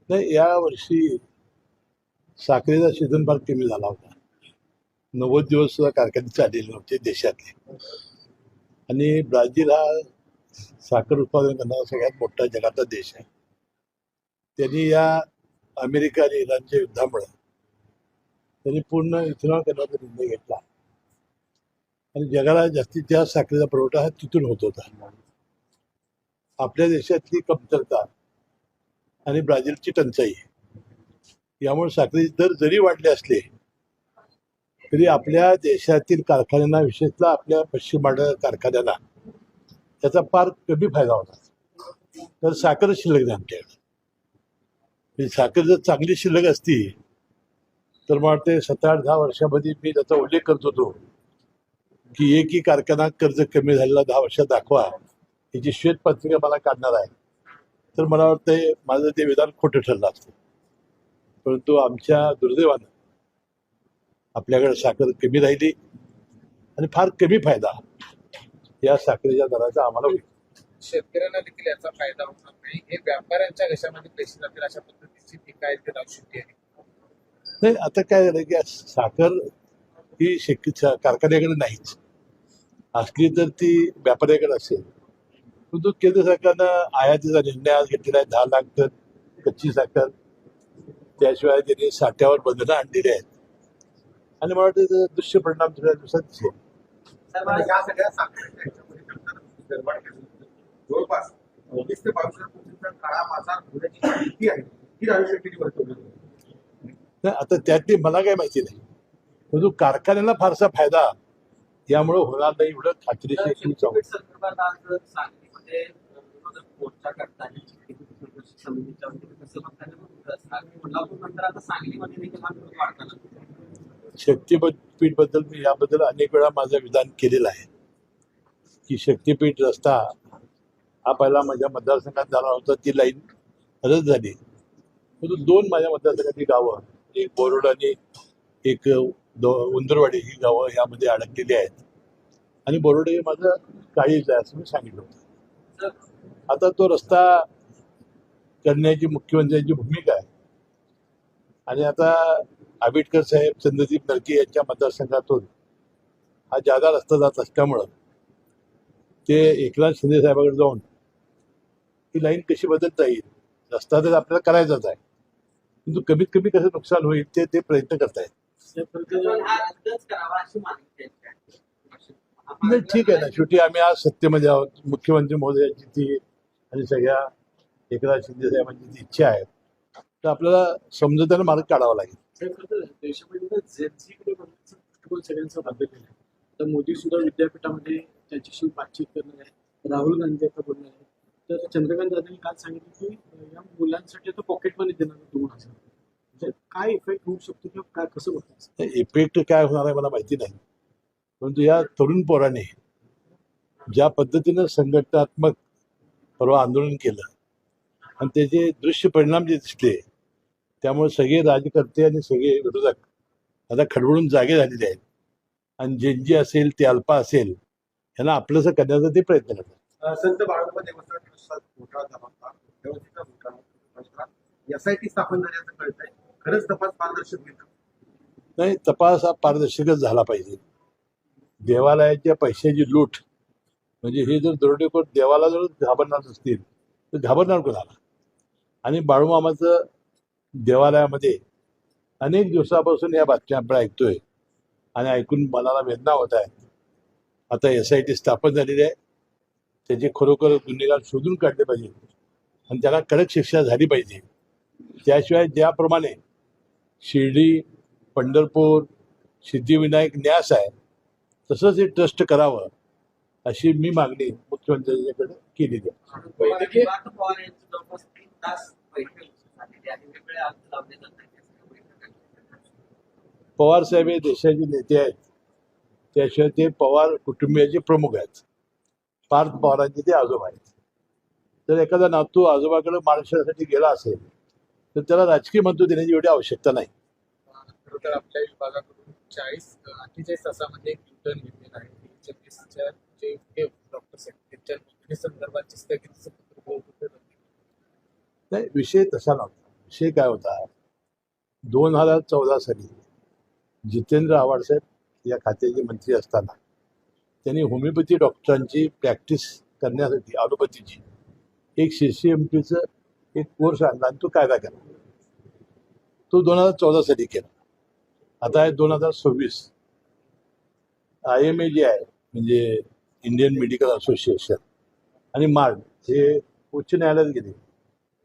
नाही, यावर्षी साखरेचा सीझन फार कमी झाला होता. 90 दिवस सुद्धा कारखाने चाललेले नव्हते देशातले. आणि ब्राझील हा साखर उत्पादन करणारा सगळ्यात मोठा जगातला देश आहे. त्यांनी या अमेरिका आणि इराणच्या युद्धामुळे त्यांनी पूर्ण इथेनॉल करण्याचा निर्णय घेतला आणि जगाला जास्तीत जास्त साखरेचा पुरवठा हा तिथून होत होता. आपल्या देशातली कमतरता आणि ब्राझीलची टंचाई यामुळे साखरेचे दर जरी वाढले असले तरी आपल्या देशातील कारखान्यांना, विशेषतः आपल्या पश्चिम महाराष्ट्र कारखान्यांना त्याचा फार कमी फायदा होता. तर साखर शिल्लक नाही आमच्याकडे. साखर जर चांगली शिल्लक असती तर मला वाटते 7-8-10 वर्षामध्ये मी त्याचा उल्लेख करत होतो की एकही कारखाना कर्ज कमी झालेला 10 वर्षात दाखवा, याची श्वेतपत्रिका मला काढणार आहे. तर मला वाटतंय माझं ते विधान खोटं ठरलं असतं. परंतु आमच्या दुर्दैवानं आपल्याकडे साखर कमी राहिली आणि फार कमी फायदा या साखरेच्या दराचा आम्हाला होईल. शेतकऱ्यांना देखील याचा फायदा होणार नाही, हे व्यापाऱ्यांच्या घशामध्ये पैसे जातील अशा पद्धतीची टीका आहे, ते औषधी आहे. नाही, आता काय झालं की साखर ही कारखान्याकडे नाहीच असली तर ती व्यापाऱ्याकडे असेल. परंतु केंद्र सरकारनं आयातीचा निर्णय आज घेतलेला आहे. 10 लाख टन कच्ची साखर, त्याशिवाय त्यांनी साठ्यावर बंधनं आणलेली आहेत आणि मला वाटतं त्याचा दुष्परिणाम थोड्या दिवसात दिसेल. या सगळ्या साखरेच्या जवळपास 20 ते 22 कोटींचा काळा बाजार होण्याची भीती आहे. ही राजू शेट्टींनी वर्तवली. नाही, आता त्यातली मला काही माहिती नाही, परंतु कारखान्याला फारसा फायदा यामुळे होणार नाही एवढं खात्रीशीर सांगू. संदर्भात आज सांगलीमध्ये मोर्चा करताना समितीच्या कसं नंतर आता सांगलीमध्ये देखील हा विरोध वाढताना शक्तीपीठ बद्दल मी याबद्दल अनेक वेळा माझं विधान केलेलं आहे की शक्तीपीठ रस्ता हा पहिला माझ्या मतदारसंघात जाणार होता. ती लाईन रद्द झाली. परंतु 2 माझ्या मतदारसंघातली गावं, एक बोरोड आणि एक उंदरवाडी, ही गावं यामध्ये अडकलेली आहेत आणि बोरोड हे माझं काळीज आहे असं मी सांगितलं होतं. आता तो रस्ता करण्याची मुख्यमंत्र्यांची भूमिका आहे आणि आता आंबेडकर साहेब, चंद्रदीप नरके यांच्या मतदारसंघातून हा जादा रस्ता जात असल्यामुळं ते एकनाथ शिंदे साहेबांकडे जाऊन ही लाईन कशी बदलता येईल, रस्ता तर आपल्याला करायचाच आहे, परंतु कमीत कमी कसं नुकसान होईल ते प्रयत्न करतायत. नाही, ठीक आहे ना, शेवटी आम्ही आज सत्तेमध्ये आहोत. मुख्यमंत्री महोदयांची ती आणि सगळ्या एकनाथ शिंदे साहेबांची ती इच्छा आहे, तर आपल्याला समजूतीने मार्ग काढावा लागेल. देशामध्ये झेडसीकडे बघण्याचा दृष्टिकोन सगळ्यांचा बदललेला आहे. तर मोदी सुद्धा विद्यापीठामध्ये त्यांच्याशी बातचीत करणार आहे. राहुल गांधी आता बोलणार आहे. तर चंद्रकांत दादांनी काल सांगितलं की या मुलांसाठी आता पॉकेट मनी देणार 2,000. म्हणजे काय इफेक्ट होऊ शकतो किंवा काय कसं बघतो? इफेक्ट काय होणार आहे मला माहिती नाही, परंतु या तरुण पोराने ज्या पद्धतीनं संघटनात्मक परवा आंदोलन केलं आणि त्याचे दृश्य परिणाम जे दिसले, त्यामुळे सगळे राजकर्ते आणि सगळे विरोधक आता खडबडून जागे झालेले आहेत आणि जे असेल ते अल्पा असेल यांना आपलंसं करण्याचा ते प्रयत्न करतात. संत बाळगोबा देवस्थान ट्रस्टचा घोटाळा झाला होता. व्यवस्थेचा घोटाळा SIT स्थापन झाल्याचं कळत आहे. खरंच तपास पारदर्शक होईल का? नाही, तपास हा पारदर्शकच झाला पाहिजे. देवालयाच्या पैशाची लूट म्हणजे हे जर दरोडेखोर देवाला जर घाबरणार असतील तर घाबरणार कोणाला? आणि बाळूमामाचं देवालयामध्ये अनेक दिवसापासून या बातम्या आपण ऐकतोय आणि ऐकून मनाला वेदना होत आहे. आता SIT स्थापन झालेली आहे. त्याचे खरोखर गुन्हेगार शोधून काढले पाहिजे आणि त्याला कडक शिक्षा झाली पाहिजे. त्याशिवाय ज्याप्रमाणे शिर्डी, पंढरपूर, सिद्धिविनायक न्यास आहे तसंच हे ट्रस्ट करावं अशी मी मागणी मुख्यमंत्र्यांच्याकडे केलेली आहे. पवार यांची जवळपास 3 तास बैठक झालेली आहे. वेगवेगळे अर्ज लावले जात आहेत. पवार साहेब हे देशाचे नेते आहेत, त्याशिवाय ते पवार कुटुंबियाचे प्रमुख आहेत. पार्थ पवारांचे ते आजोबा आहेत. जर एखादा नातू आजोबाकडे महाराष्ट्रासाठी गेला असेल तर त्याला राजकीय महत्त्व देण्याची एवढी आवश्यकता नाही. खरं तर आपल्या विभागाकडून 48 तासामध्ये एक युटर्न घेतलेला आहे. HMDCच्या जे डॉक्टर्स आहेत त्यांच्या नोंदणी संदर्भाची स्थगितीचं पत्र नाही, विषय तसा नव्हता. विषय काय होता, 2014 साली जितेंद्र आव्हाड साहेब या खात्याचे मंत्री असताना त्यांनी होमिओपॅथी डॉक्टरांची प्रॅक्टिस करण्यासाठी ॲलोपॅथीची एक CCMPचं एक कोर्स आणला आणि तो कायदा केला. तो 2014 साली केला. आता आहे 2026. IMA जे आहे म्हणजे इंडियन मेडिकल असोसिएशन आणि मार्ग हे उच्च न्यायालयात गेले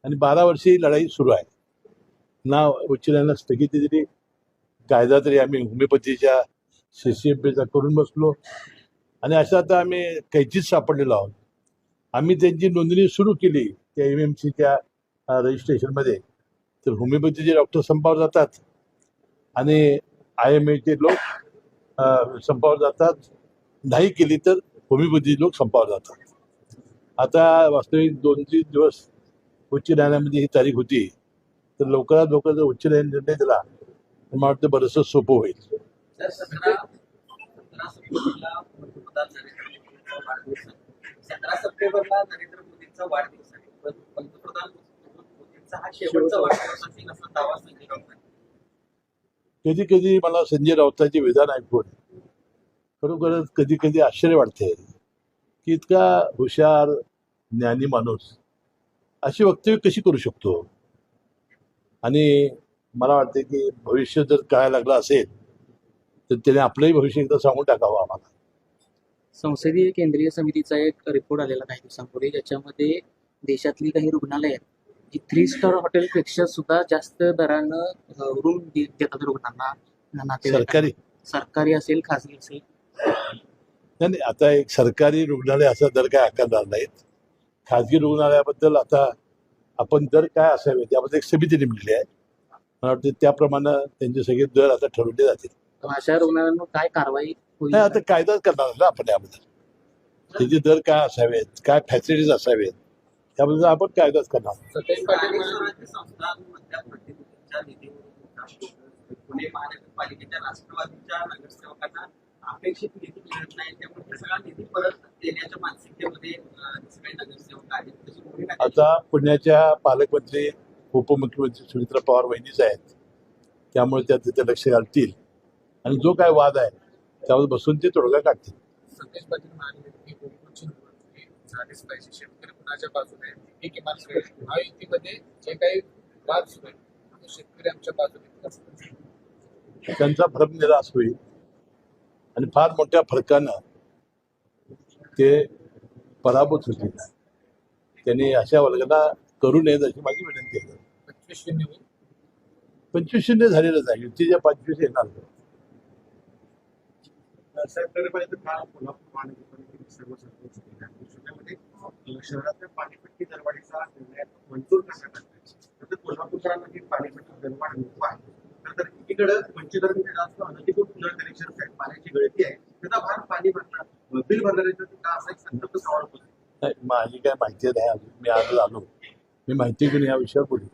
आणि 12 वर्षी ही लढाई सुरू आहे ना. उच्च न्यायालयात स्थगिती दिली. कायदा तरी आम्ही होमिओपॅथीच्या CCMPचा करून बसलो आणि असं आता आम्ही कैचीच सापडलेलो आहोत. आम्ही त्यांची नोंदणी सुरू केली त्या MMCच्या रजिस्ट्रेशनमध्ये, तर होमिओपॅथीचे डॉक्टर संपावर जातात आणि IMAचे लोक संपावर जातात. नाही केली तर होमिओपॅथी लोक संपावर जातात. आता वास्तविक 2-3 दिवस उच्च न्यायालयामध्ये ही तारीख होती, तर लवकरात लवकर जर उच्च न्यायालयाने निर्णय दिला तर मला वाटतं बरंचसं सोपं होईल. तर 17 सप्टेंबरला पंतप्रधान नरेंद्र मोदींचा वाढदिवस आहे. 17 सप्टेंबरला नरेंद्र मोदींचा वाढदिवस आहे, पण पंतप्रधान मोदींचा हा शेवटचा वाढदिवस असेल असा दावा संजय राऊत. कधी कधी मला संजय राऊतांचे विधान ऐकून खरोखरच कधी कधी आश्चर्य वाटते की इतका हुशार ज्ञानी माणूस अशी वक्तव्य कशी करू शकतो. आणि मला वाटते की भविष्य जर कळायला लागलं असेल तर त्याने आपलंही भविष्य एकदा सांगून टाकावं आम्हाला. संसदीय केंद्रीय समितीचा एक रिपोर्ट आलेला काही दिवसांपूर्वी, ज्याच्यामध्ये देशातली काही रुग्णालय आहेत जी 3 स्टार हॉटेलपेक्षा सुद्धा जास्त दरानं रूम देतात रुग्णांना, नातेवाईकांना. सरकारी असेल खाजगी असेल. नाही, आता एक सरकारी रुग्णालय असा दर काय आकारणार नाहीत. खाजगी रुग्णालयाबद्दल आता आपण दर काय असावे त्याबद्दल एक समिती नेमलेली आहे. मला वाटतं त्याप्रमाणे त्यांचे सगळे दर आता ठरवले जातील. अशा रुग्णालयांवर काय कारवाई होईल? नाही, आता कायदाच करणार ना आपण याबद्दल. त्याचे दर काय असावेत, काय फॅसिलिटीज असावेत त्याबद्दल आपण कायदाच करणार. सतेज पाटील स्वराज्य संस्थांमधल्या प्रतिनिधींच्या निधीवरून पुणे महानगरपालिकेच्या राष्ट्रवादीच्या नगरसेवकांना अपेक्षित निधी मिळत नाही, त्यामुळे सगळा निधी परत देण्याच्या मानसिकतेमध्ये सगळे नगरसेवक आहेत. तशी मोठी आता पुण्याच्या पालकमंत्री उपमुख्यमंत्री सुमित्रा पवार वहिनीच आहेत, त्यामुळे त्या तिथे लक्ष घालतील आणि जो काय वाद आहे त्यावर बसून ते तोडगा काढतील. सतेज पाटील म्हणाले की गोकुळची निवडणूक झालीच पाहिजे, शेतकरी कुणाच्या बाजूने आहेत, ही किमान सोय. महायुतीमध्ये जे काही वाद सुरू आहेत तो शेतकरी आमच्या बाजूने असतात. त्यांचा भ्रम निराश होईल आणि फार मोठ्या फरकानं ते पराभूत होतील. त्यांनी अशा वर्गाला करू नयेत अशी माझी विनंती आहे. 25-0 होईल. 25-0 झालेलंच आहे. युतीच्या 25 येणार. साहेब तरीपर्यंत काल कोल्हापूर महानगरपालिकेने सर्व सरपंच केल्या त्याच्यामध्ये शहरातल्या पाणीपट्टी दरवाढीचा निर्णय मंजूर करण्यात आला. तर कोल्हापूरकरांना ही पाणीपट्टी दरवाढ नको आहे. तर एकीकडे 25,000 जास्त अनधिकृत पुनर् कनेक्शन आहेत, पाण्याची गळती आहे, त्याचा भार पाणी भरणार बिल भरणाऱ्याचा का असा एक संतप्त सवाल होतो. नाही, माझी काय माहिती नाही अजून. मी आज आलो, मी माहिती घेऊन या विषयावर बोलू.